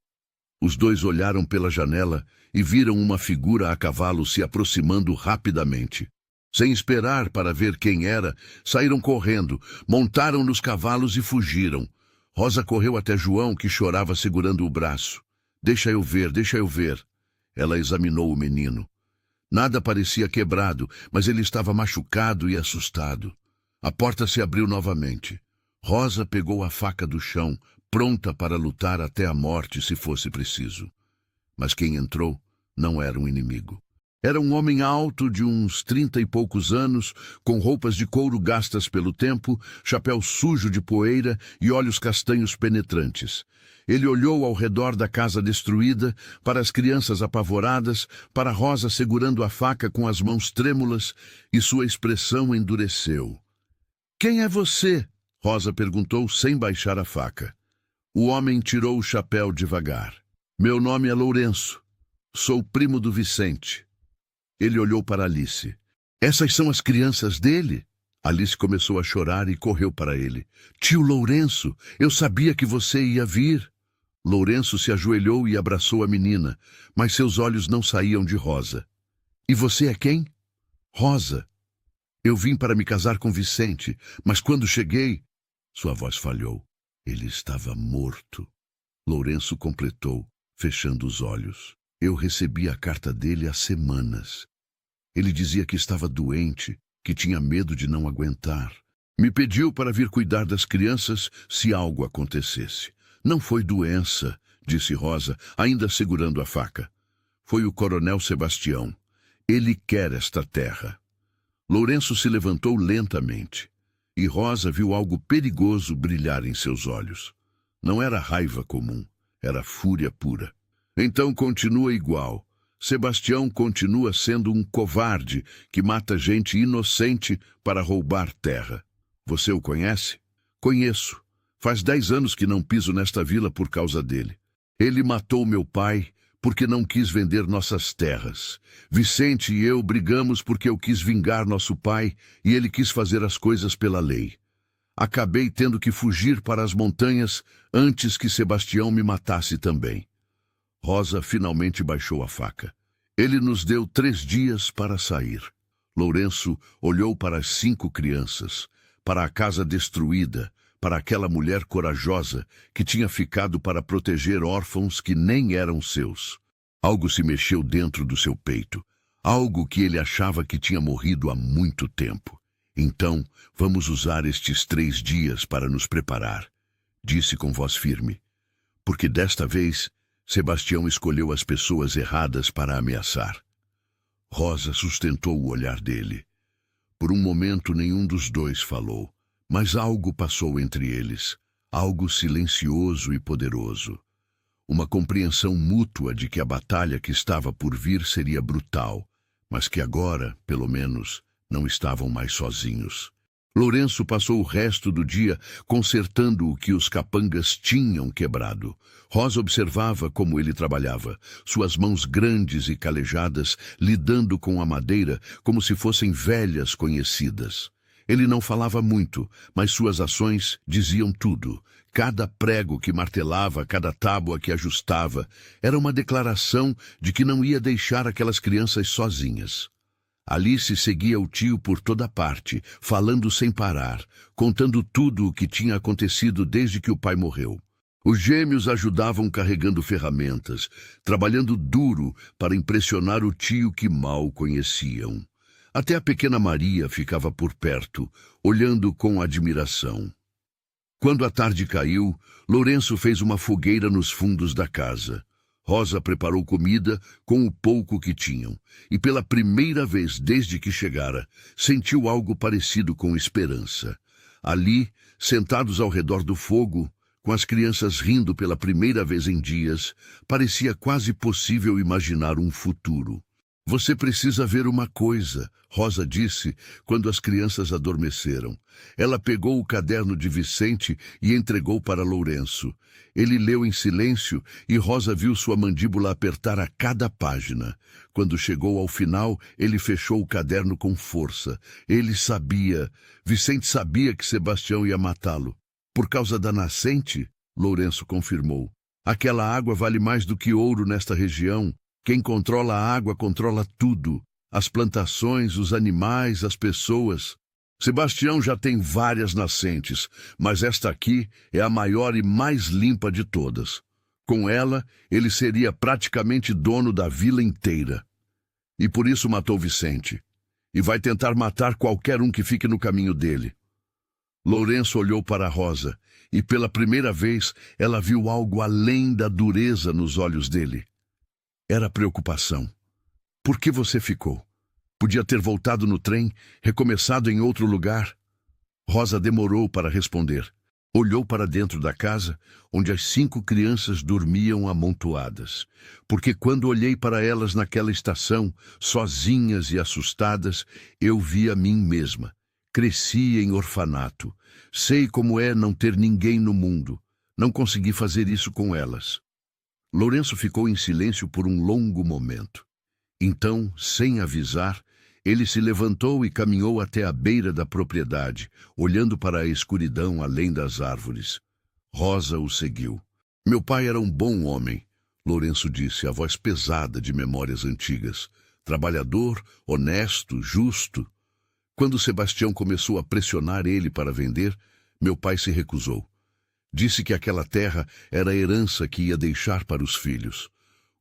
Speaker 1: Os dois olharam pela janela e viram uma figura a cavalo se aproximando rapidamente. Sem esperar para ver quem era, saíram correndo, montaram nos cavalos e fugiram. Rosa correu até João, que chorava segurando o braço. Deixa eu ver, deixa eu ver. Ela examinou o menino. Nada parecia quebrado, mas ele estava machucado e assustado. A porta se abriu novamente. Rosa pegou a faca do chão, pronta para lutar até a morte se fosse preciso. Mas quem entrou não era um inimigo. Era um homem alto de uns 30 e poucos anos, com roupas de couro gastas pelo tempo, chapéu sujo de poeira e olhos castanhos penetrantes. Ele olhou ao redor da casa destruída, para as crianças apavoradas, para Rosa segurando a faca com as mãos trêmulas, e sua expressão endureceu. Quem é você? Rosa perguntou sem baixar a faca. O homem tirou o chapéu devagar. Meu nome é Lourenço. Sou primo do Vicente. Ele olhou para Alice. Essas são as crianças dele? Alice começou a chorar e correu para ele. Tio Lourenço, eu sabia que você ia vir. Lourenço se ajoelhou e abraçou a menina, mas seus olhos não saíam de Rosa. E você é quem? Rosa. Eu vim para me casar com Vicente, mas quando cheguei... Sua voz falhou. Ele estava morto. Lourenço completou, fechando os olhos. Eu recebi a carta dele há semanas. Ele dizia que estava doente, que tinha medo de não aguentar. Me pediu para vir cuidar das crianças se algo acontecesse. Não foi doença, disse Rosa, ainda segurando a faca. Foi o coronel Sebastião. Ele quer esta terra. Lourenço se levantou lentamente, e Rosa viu algo perigoso brilhar em seus olhos. Não era raiva comum, era fúria pura. Então continua igual. Sebastião continua sendo um covarde que mata gente inocente para roubar terra. Você o conhece? Conheço. Faz 10 anos que não piso nesta vila por causa dele. Ele matou meu pai porque não quis vender nossas terras. Vicente e eu brigamos porque eu quis vingar nosso pai e ele quis fazer as coisas pela lei. Acabei tendo que fugir para as montanhas antes que Sebastião me matasse também. Rosa finalmente baixou a faca. Ele nos deu 3 dias para sair. Lourenço olhou para as 5 crianças, para a casa destruída, para aquela mulher corajosa que tinha ficado para proteger órfãos que nem eram seus. Algo se mexeu dentro do seu peito, algo que ele achava que tinha morrido há muito tempo. Então, vamos usar estes 3 dias para nos preparar, disse com voz firme, porque desta vez Sebastião escolheu as pessoas erradas para ameaçar. Rosa sustentou o olhar dele. Por um momento nenhum dos dois falou, mas algo passou entre eles, algo silencioso e poderoso. Uma compreensão mútua de que a batalha que estava por vir seria brutal, mas que agora, pelo menos, não estavam mais sozinhos. Lourenço passou o resto do dia consertando o que os capangas tinham quebrado. Rosa observava como ele trabalhava, suas mãos grandes e calejadas, lidando com a madeira como se fossem velhas conhecidas. Ele não falava muito, mas suas ações diziam tudo. Cada prego que martelava, cada tábua que ajustava, era uma declaração de que não ia deixar aquelas crianças sozinhas. Alice seguia o tio por toda parte, falando sem parar, contando tudo o que tinha acontecido desde que o pai morreu. Os gêmeos ajudavam carregando ferramentas, trabalhando duro para impressionar o tio que mal conheciam. Até a pequena Maria ficava por perto, olhando com admiração. Quando a tarde caiu, Lourenço fez uma fogueira nos fundos da casa. Rosa preparou comida com o pouco que tinham, e pela primeira vez desde que chegara, sentiu algo parecido com esperança. Ali, sentados ao redor do fogo, com as crianças rindo pela primeira vez em dias, parecia quase possível imaginar um futuro. Você precisa ver uma coisa, Rosa disse quando as crianças adormeceram. Ela pegou o caderno de Vicente e entregou para Lourenço. Ele leu em silêncio e Rosa viu sua mandíbula apertar a cada página. Quando chegou ao final, ele fechou o caderno com força. Ele sabia, Vicente sabia que Sebastião ia matá-lo. Por causa da nascente? Lourenço confirmou. Aquela água vale mais do que ouro nesta região. Quem controla a água controla tudo. As plantações, os animais, as pessoas. Sebastião já tem várias nascentes, mas esta aqui é a maior e mais limpa de todas. Com ela, ele seria praticamente dono da vila inteira. E por isso matou Vicente. E vai tentar matar qualquer um que fique no caminho dele. Lourenço olhou para Rosa, e pela primeira vez ela viu algo além da dureza nos olhos dele. Era preocupação. Por que você ficou? Podia ter voltado no trem, recomeçado em outro lugar? Rosa demorou para responder. Olhou para dentro da casa, onde as 5 crianças dormiam amontoadas. Porque quando olhei para elas naquela estação, sozinhas e assustadas, eu vi a mim mesma. Cresci em orfanato. Sei como é não ter ninguém no mundo. Não consegui fazer isso com elas. Lourenço ficou em silêncio por um longo momento. Então, sem avisar, ele se levantou e caminhou até a beira da propriedade, olhando para a escuridão além das árvores. Rosa o seguiu. Meu pai era um bom homem, Lourenço disse, a voz pesada de memórias antigas. Trabalhador, honesto, justo. Quando Sebastião começou a pressionar ele para vender, meu pai se recusou. Disse que aquela terra era a herança que ia deixar para os filhos.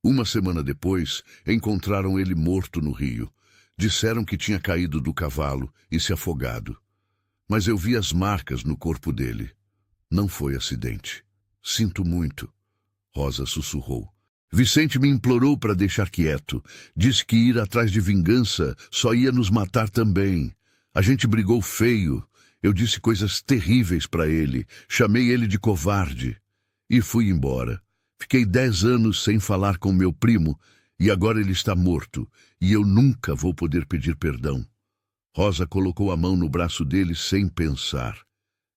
Speaker 1: Uma semana depois, encontraram ele morto no rio. Disseram que tinha caído do cavalo e se afogado. Mas eu vi as marcas no corpo dele. Não foi acidente. Sinto muito. Rosa sussurrou. Vicente me implorou para deixar quieto. Disse que ir atrás de vingança só ia nos matar também. A gente brigou feio. Eu disse coisas terríveis para ele. Chamei ele de covarde. E fui embora. Fiquei 10 anos sem falar com meu primo e agora ele está morto e eu nunca vou poder pedir perdão. Rosa colocou a mão no braço dele sem pensar.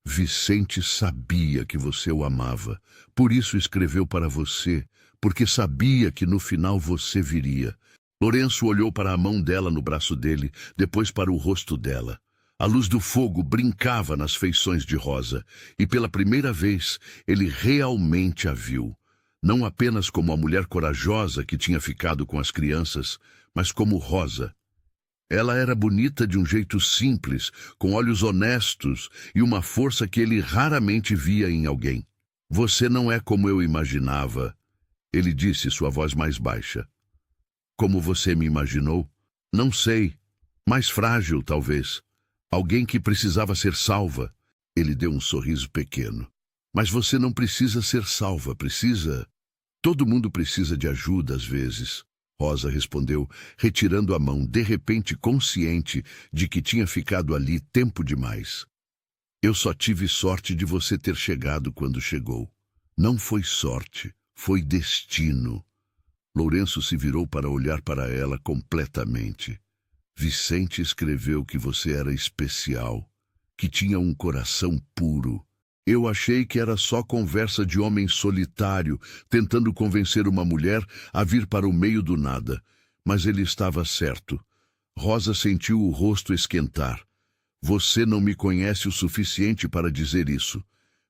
Speaker 1: Vicente sabia que você o amava. Por isso escreveu para você, porque sabia que no final você viria. Lourenço olhou para a mão dela no braço dele, depois para o rosto dela. A luz do fogo brincava nas feições de Rosa e pela primeira vez ele realmente a viu. Não apenas como a mulher corajosa que tinha ficado com as crianças, mas como Rosa. Ela era bonita de um jeito simples, com olhos honestos e uma força que ele raramente via em alguém. Você não é como eu imaginava, ele disse, sua voz mais baixa. Como você me imaginou? Não sei. Mais frágil, talvez. Alguém que precisava ser salva. Ele deu um sorriso pequeno. Mas você não precisa ser salva, precisa... Todo mundo precisa de ajuda às vezes, Rosa respondeu, retirando a mão, de repente consciente de que tinha ficado ali tempo demais. Eu só tive sorte de você ter chegado quando chegou. Não foi sorte, foi destino. Lourenço se virou para olhar para ela completamente. Vicente escreveu que você era especial. que tinha um coração puro. Eu achei que era só conversa de homem solitário, tentando convencer uma mulher a vir para o meio do nada. Mas ele estava certo. Rosa sentiu o rosto esquentar. Você não me conhece o suficiente para dizer isso.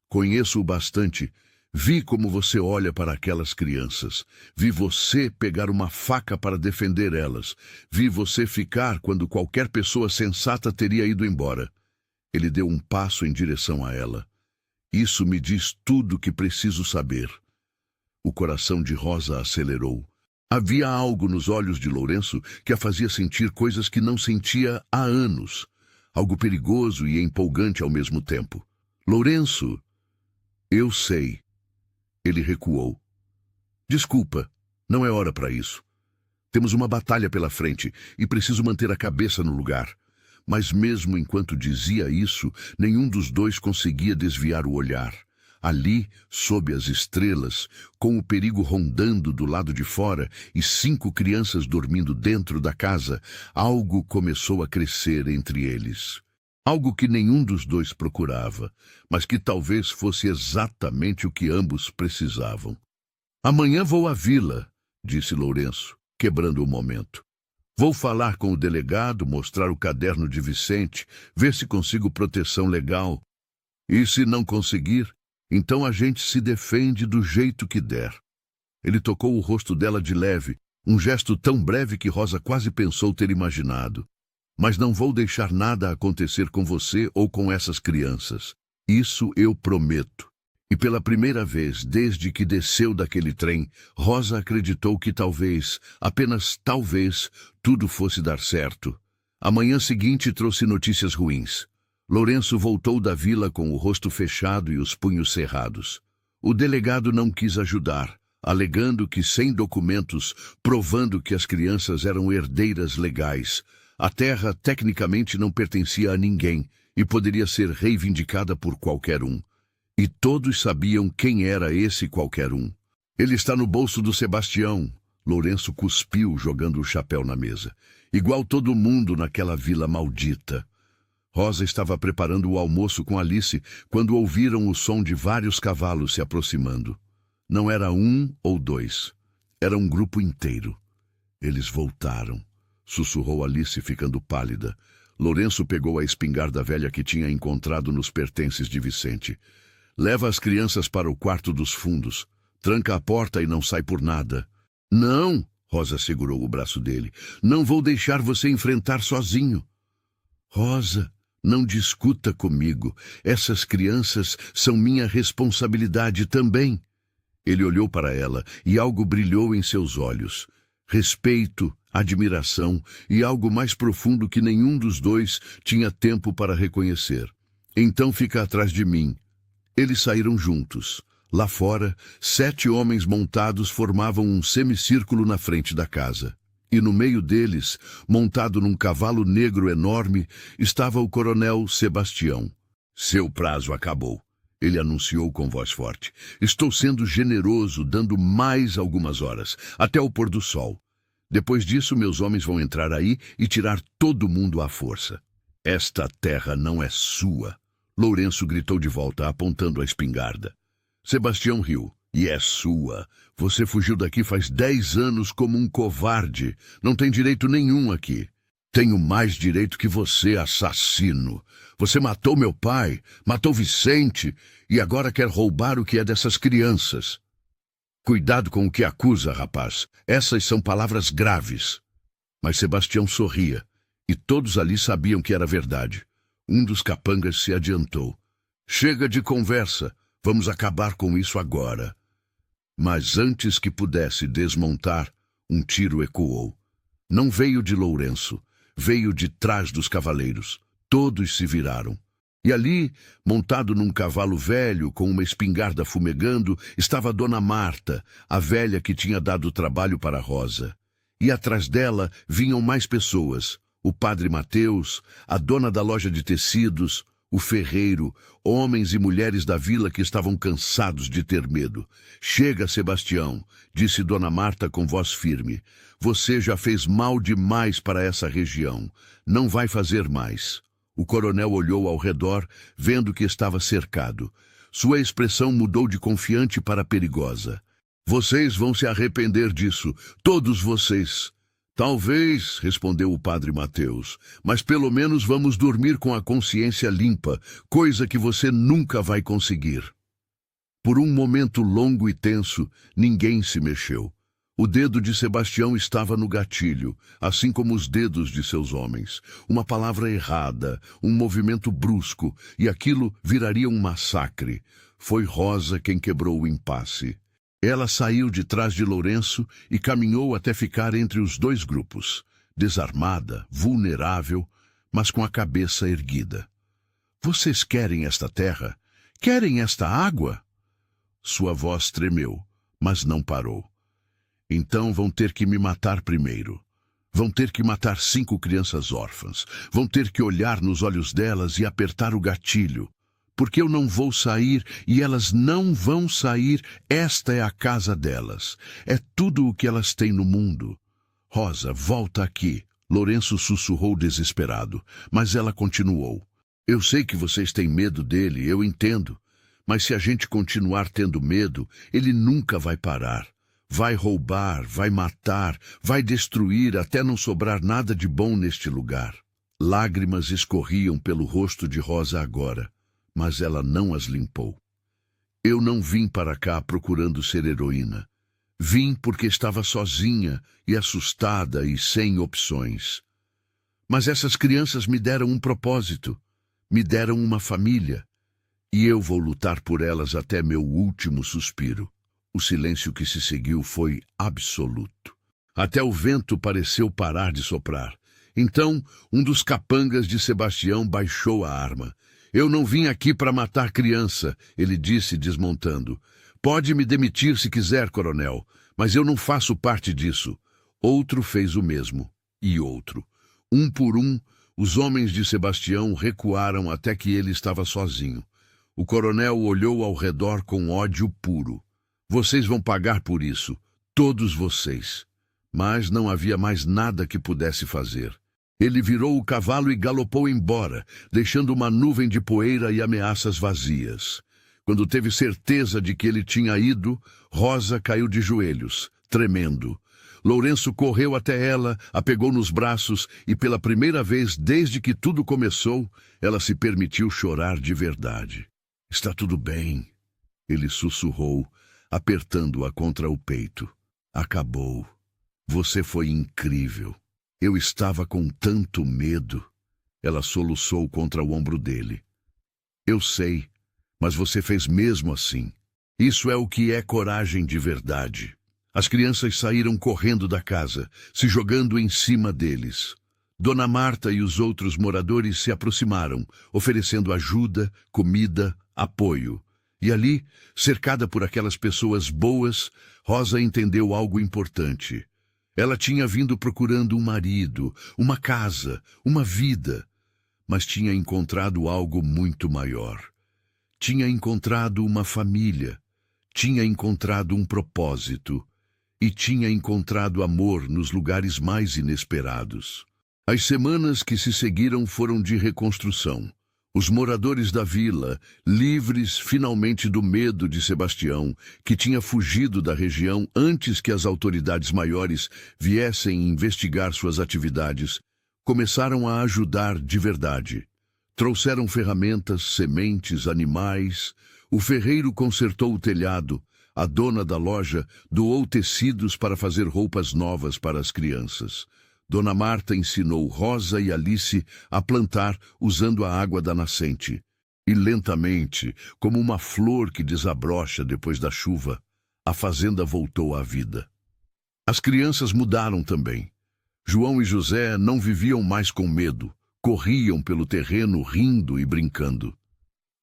Speaker 1: Conheço-o bastante. Vi como você olha para aquelas crianças. Vi você pegar uma faca para defender elas. Vi você ficar quando qualquer pessoa sensata teria ido embora. Ele deu um passo em direção a ela. Isso me diz tudo o que preciso saber. O coração de Rosa acelerou. Havia algo nos olhos de Lourenço que a fazia sentir coisas que não sentia há anos. Algo perigoso e empolgante ao mesmo tempo. Lourenço, eu sei. Ele recuou. Desculpa, não é hora para isso. Temos uma batalha pela frente e preciso manter a cabeça no lugar. Mas mesmo enquanto dizia isso, nenhum dos dois conseguia desviar o olhar. Ali, sob as estrelas, com o perigo rondando do lado de fora e 5 crianças dormindo dentro da casa, algo começou a crescer entre eles. Algo que nenhum dos dois procurava, mas que talvez fosse exatamente o que ambos precisavam. Amanhã vou à vila, disse Lourenço, quebrando o momento. Vou falar com o delegado, mostrar o caderno de Vicente, ver se consigo proteção legal. E se não conseguir, então a gente se defende do jeito que der. Ele tocou o rosto dela de leve, um gesto tão breve que Rosa quase pensou ter imaginado. Mas não vou deixar nada acontecer com você ou com essas crianças. Isso eu prometo. E pela primeira vez, desde que desceu daquele trem, Rosa acreditou que talvez, apenas talvez, tudo fosse dar certo. A manhã seguinte trouxe notícias ruins. Lourenço voltou da vila com o rosto fechado e os punhos cerrados. O delegado não quis ajudar, alegando que sem documentos, provando que as crianças eram herdeiras legais. A terra tecnicamente não pertencia a ninguém e poderia ser reivindicada por qualquer um. E todos sabiam quem era esse qualquer um. Ele está no bolso do Sebastião. Lourenço cuspiu, jogando o chapéu na mesa. Igual todo mundo naquela vila maldita. Rosa estava preparando o almoço com Alice quando ouviram o som de vários cavalos se aproximando. Não era 1 ou 2. Era um grupo inteiro. Eles voltaram. Sussurrou Alice, ficando pálida. Lourenço pegou a espingarda velha que tinha encontrado nos pertences de Vicente. Leva as crianças para o quarto dos fundos. Tranca a porta e não sai por nada. Não, Rosa segurou o braço dele. Não vou deixar você enfrentar sozinho. Rosa, não discuta comigo. Essas crianças são minha responsabilidade também. Ele olhou para ela e algo brilhou em seus olhos. Respeito, admiração e algo mais profundo que nenhum dos dois tinha tempo para reconhecer. Então fica atrás de mim. Eles saíram juntos. Lá fora, 7 homens montados formavam um semicírculo na frente da casa. E no meio deles, montado num cavalo negro enorme, estava o coronel Sebastião. Seu prazo acabou. Ele anunciou com voz forte. Estou sendo generoso, dando mais algumas horas, até o pôr do sol. Depois disso, meus homens vão entrar aí e tirar todo mundo à força. Esta terra não é sua. Lourenço gritou de volta, apontando a espingarda. Sebastião riu. E é sua. Você fugiu daqui faz 10 anos como um covarde. Não tem direito nenhum aqui. Tenho mais direito que você, assassino. Você matou meu pai, matou Vicente e agora quer roubar o que é dessas crianças. Cuidado com o que acusa, rapaz. Essas são palavras graves. Mas Sebastião sorria, e todos ali sabiam que era verdade. Um dos capangas se adiantou. Chega de conversa. Vamos acabar com isso agora. Mas antes que pudesse desmontar, um tiro ecoou. Não veio de Lourenço. Veio de trás dos cavaleiros. Todos se viraram. E ali, montado num cavalo velho, com uma espingarda fumegando, estava Dona Marta, a velha que tinha dado trabalho para Rosa. E atrás dela vinham mais pessoas. O padre Mateus, a dona da loja de tecidos, o ferreiro, homens e mulheres da vila que estavam cansados de ter medo. Chega, Sebastião, disse Dona Marta com voz firme. Você já fez mal demais para essa região. Não vai fazer mais. O coronel olhou ao redor, vendo que estava cercado. Sua expressão mudou de confiante para perigosa. Vocês vão se arrepender disso, todos vocês. Talvez, respondeu o padre Mateus, mas pelo menos vamos dormir com a consciência limpa, coisa que você nunca vai conseguir. Por um momento longo e tenso, ninguém se mexeu. O dedo de Sebastião estava no gatilho, assim como os dedos de seus homens. Uma palavra errada, um movimento brusco, e aquilo viraria um massacre. Foi Rosa quem quebrou o impasse. Ela saiu de trás de Lourenço e caminhou até ficar entre os dois grupos, desarmada, vulnerável, mas com a cabeça erguida. Vocês querem esta terra? Querem esta água? Sua voz tremeu, mas não parou. Então vão ter que me matar primeiro. Vão ter que matar 5 crianças órfãs. Vão ter que olhar nos olhos delas e apertar o gatilho. Porque eu não vou sair e elas não vão sair. Esta é a casa delas. É tudo o que elas têm no mundo. Rosa, volta aqui. Lourenço sussurrou desesperado, mas ela continuou. Eu sei que vocês têm medo dele, eu entendo. Mas se a gente continuar tendo medo, ele nunca vai parar. Vai roubar, vai matar, vai destruir até não sobrar nada de bom neste lugar. Lágrimas escorriam pelo rosto de Rosa agora, mas ela não as limpou. Eu não vim para cá procurando ser heroína. Vim porque estava sozinha e assustada e sem opções. Mas essas crianças me deram um propósito, me deram uma família, e eu vou lutar por elas até meu último suspiro. O silêncio que se seguiu foi absoluto. Até o vento pareceu parar de soprar. Então, um dos capangas de Sebastião baixou a arma. Eu não vim aqui para matar criança, ele disse desmontando. Pode me demitir se quiser, coronel, mas eu não faço parte disso. Outro fez o mesmo, e outro. Um por um, os homens de Sebastião recuaram até que ele estava sozinho. O coronel olhou ao redor com ódio puro. Vocês vão pagar por isso, todos vocês. Mas não havia mais nada que pudesse fazer. Ele virou o cavalo e galopou embora, deixando uma nuvem de poeira e ameaças vazias. Quando teve certeza de que ele tinha ido, Rosa caiu de joelhos, tremendo. Lourenço correu até ela, a pegou nos braços e, pela primeira vez desde que tudo começou, ela se permitiu chorar de verdade. Está tudo bem, ele sussurrou, apertando-a contra o peito. Acabou. Você foi incrível. Eu estava com tanto medo. Ela soluçou contra o ombro dele. Eu sei, mas você fez mesmo assim. Isso é o que é coragem de verdade. As crianças saíram correndo da casa, se jogando em cima deles. Dona Marta e os outros moradores se aproximaram, oferecendo ajuda, comida, apoio. E ali, cercada por aquelas pessoas boas, Rosa entendeu algo importante. Ela tinha vindo procurando um marido, uma casa, uma vida, mas tinha encontrado algo muito maior. Tinha encontrado uma família, tinha encontrado um propósito e tinha encontrado amor nos lugares mais inesperados. As semanas que se seguiram foram de reconstrução. Os moradores da vila, livres finalmente do medo de Sebastião, que tinha fugido da região antes que as autoridades maiores viessem investigar suas atividades, começaram a ajudar de verdade. Trouxeram ferramentas, sementes, animais. O ferreiro consertou o telhado. A dona da loja doou tecidos para fazer roupas novas para as crianças. Dona Marta ensinou Rosa e Alice a plantar usando a água da nascente. E lentamente, como uma flor que desabrocha depois da chuva, a fazenda voltou à vida. As crianças mudaram também. João e José não viviam mais com medo, corriam pelo terreno rindo e brincando.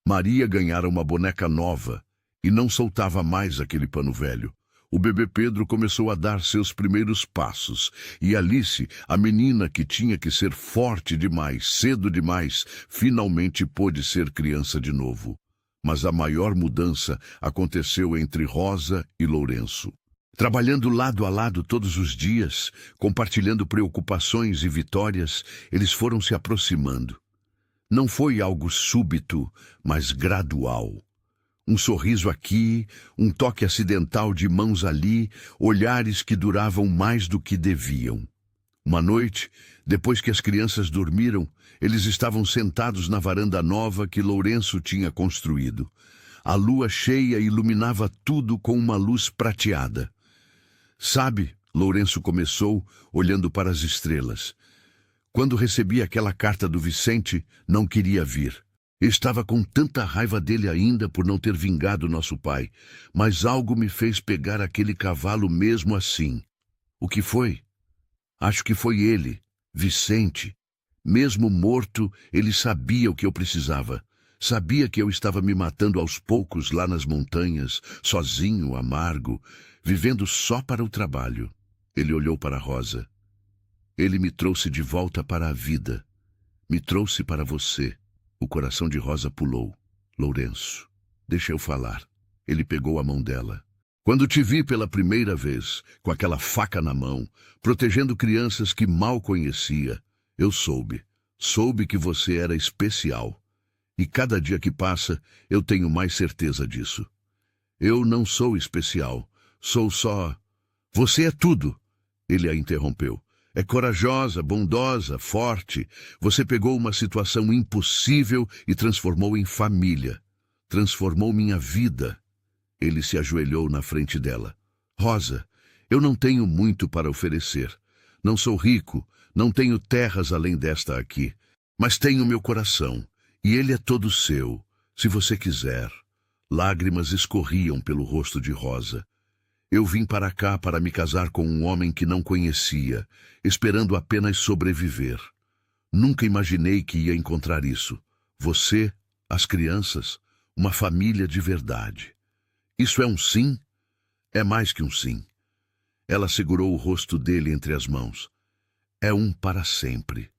Speaker 1: Maria ganhara uma boneca nova e não soltava mais aquele pano velho. O bebê Pedro começou a dar seus primeiros passos, e Alice, a menina que tinha que ser forte demais, cedo demais, finalmente pôde ser criança de novo. Mas a maior mudança aconteceu entre Rosa e Lourenço. Trabalhando lado a lado todos os dias, compartilhando preocupações e vitórias, eles foram se aproximando. Não foi algo súbito, mas gradual. Um sorriso aqui, um toque acidental de mãos ali, olhares que duravam mais do que deviam. Uma noite, depois que as crianças dormiram, eles estavam sentados na varanda nova que Lourenço tinha construído. A lua cheia iluminava tudo com uma luz prateada. Sabe, Lourenço começou, olhando para as estrelas. Quando recebi aquela carta do Vicente, não queria vir. Estava com tanta raiva dele ainda por não ter vingado nosso pai, mas algo me fez pegar aquele cavalo mesmo assim. O que foi? Acho que foi ele, Vicente. Mesmo morto, ele sabia o que eu precisava. Sabia que eu estava me matando aos poucos lá nas montanhas, sozinho, amargo, vivendo só para o trabalho. Ele olhou para Rosa. Ele me trouxe de volta para a vida. Me trouxe para você. O coração de Rosa pulou. Lourenço, deixa eu falar. Ele pegou a mão dela. Quando te vi pela primeira vez, com aquela faca na mão, protegendo crianças que mal conhecia, eu soube que você era especial. E cada dia que passa, eu tenho mais certeza disso. Eu não sou especial, sou só... Você é tudo! Ele a interrompeu. É corajosa, bondosa, forte. Você pegou uma situação impossível e transformou em família. Transformou minha vida. Ele se ajoelhou na frente dela. Rosa, eu não tenho muito para oferecer. Não sou rico, não tenho terras além desta aqui. Mas tenho meu coração, e ele é todo seu, se você quiser. Lágrimas escorriam pelo rosto de Rosa. Eu vim para cá para me casar com um homem que não conhecia, esperando apenas sobreviver. Nunca imaginei que ia encontrar isso. Você, as crianças, uma família de verdade. Isso é um sim? É mais que um sim. Ela segurou o rosto dele entre as mãos. É um para sempre.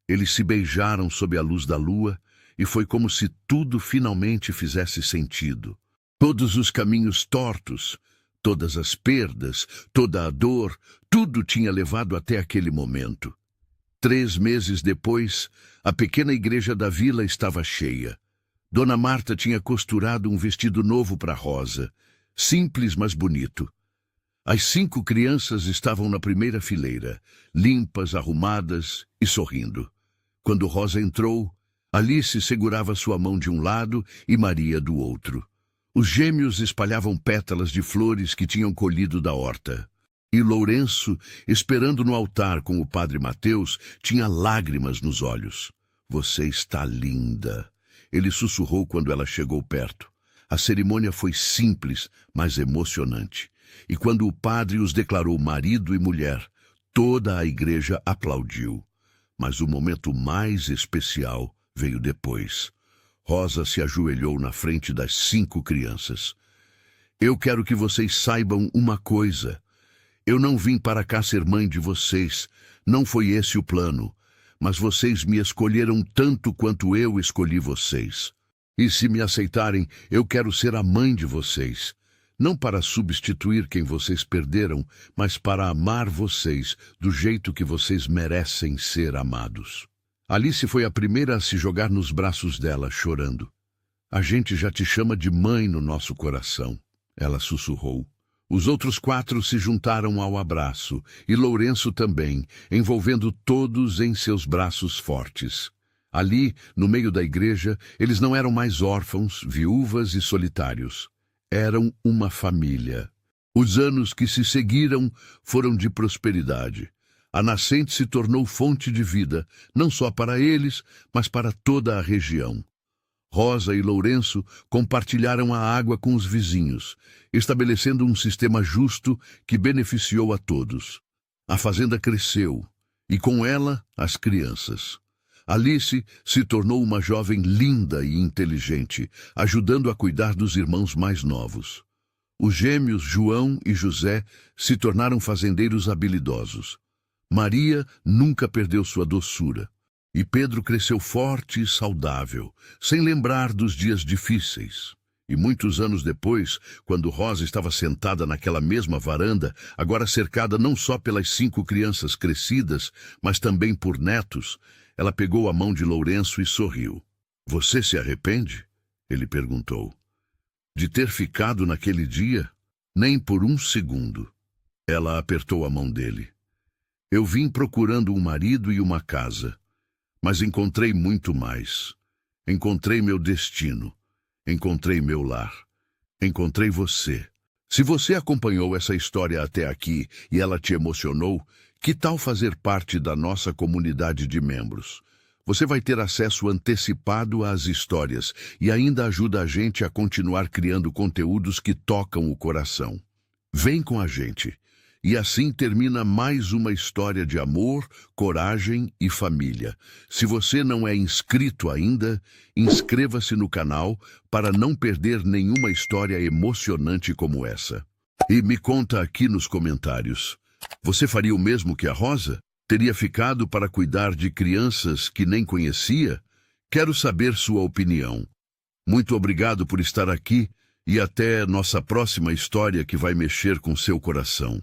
Speaker 1: Eles se beijaram sob a luz da lua e foi como se tudo finalmente fizesse sentido. Todos os caminhos tortos, todas as perdas, toda a dor, tudo tinha levado até aquele momento. 3 meses depois, a pequena igreja da vila estava cheia. Dona Marta tinha costurado um vestido novo para Rosa, simples, mas bonito. As 5 crianças estavam na primeira fileira, limpas, arrumadas e sorrindo. Quando Rosa entrou, Alice segurava sua mão de um lado e Maria do outro. Os gêmeos espalhavam pétalas de flores que tinham colhido da horta. E Lourenço, esperando no altar com o padre Mateus, tinha lágrimas nos olhos. Você está linda, ele sussurrou quando ela chegou perto. A cerimônia foi simples, mas emocionante. E quando o padre os declarou marido e mulher, toda a igreja aplaudiu. Mas o momento mais especial veio depois. Rosa se ajoelhou na frente das 5 crianças. Eu quero que vocês saibam uma coisa. Eu não vim para cá ser mãe de vocês. Não foi esse o plano. Mas vocês me escolheram tanto quanto eu escolhi vocês. E se me aceitarem, eu quero ser a mãe de vocês. Não para substituir quem vocês perderam, mas para amar vocês do jeito que vocês merecem ser amados. Alice foi a primeira a se jogar nos braços dela, chorando. A gente já te chama de mãe no nosso coração, ela sussurrou. Os outros 4 se juntaram ao abraço, e Lourenço também, envolvendo todos em seus braços fortes. Ali, no meio da igreja, eles não eram mais órfãos, viúvas e solitários. Eram uma família. Os anos que se seguiram foram de prosperidade. A nascente se tornou fonte de vida, não só para eles, mas para toda a região. Rosa e Lourenço compartilharam a água com os vizinhos, estabelecendo um sistema justo que beneficiou a todos. A fazenda cresceu, e com ela, as crianças. Alice se tornou uma jovem linda e inteligente, ajudando a cuidar dos irmãos mais novos. Os gêmeos João e José se tornaram fazendeiros habilidosos. Maria nunca perdeu sua doçura. E Pedro cresceu forte e saudável, sem lembrar dos dias difíceis. E muitos anos depois, quando Rosa estava sentada naquela mesma varanda, agora cercada não só pelas 5 crianças crescidas, mas também por netos, Ela pegou a mão de Lourenço e sorriu. Você se arrepende? Ele perguntou. De ter ficado naquele dia? Nem por um segundo. Ela apertou a mão dele. Eu vim procurando um marido e uma casa, mas encontrei muito mais. Encontrei meu destino. Encontrei meu lar. Encontrei você. Se você acompanhou essa história até aqui e ela te emocionou, que tal fazer parte da nossa comunidade de membros? Você vai ter acesso antecipado às histórias e ainda ajuda a gente a continuar criando conteúdos que tocam o coração. Vem com a gente. E assim termina mais uma história de amor, coragem e família. Se você não é inscrito ainda, inscreva-se no canal para não perder nenhuma história emocionante como essa. E me conta aqui nos comentários. Você faria o mesmo que a Rosa? Teria ficado para cuidar de crianças que nem conhecia? Quero saber sua opinião. Muito obrigado por estar aqui e até nossa próxima história que vai mexer com seu coração.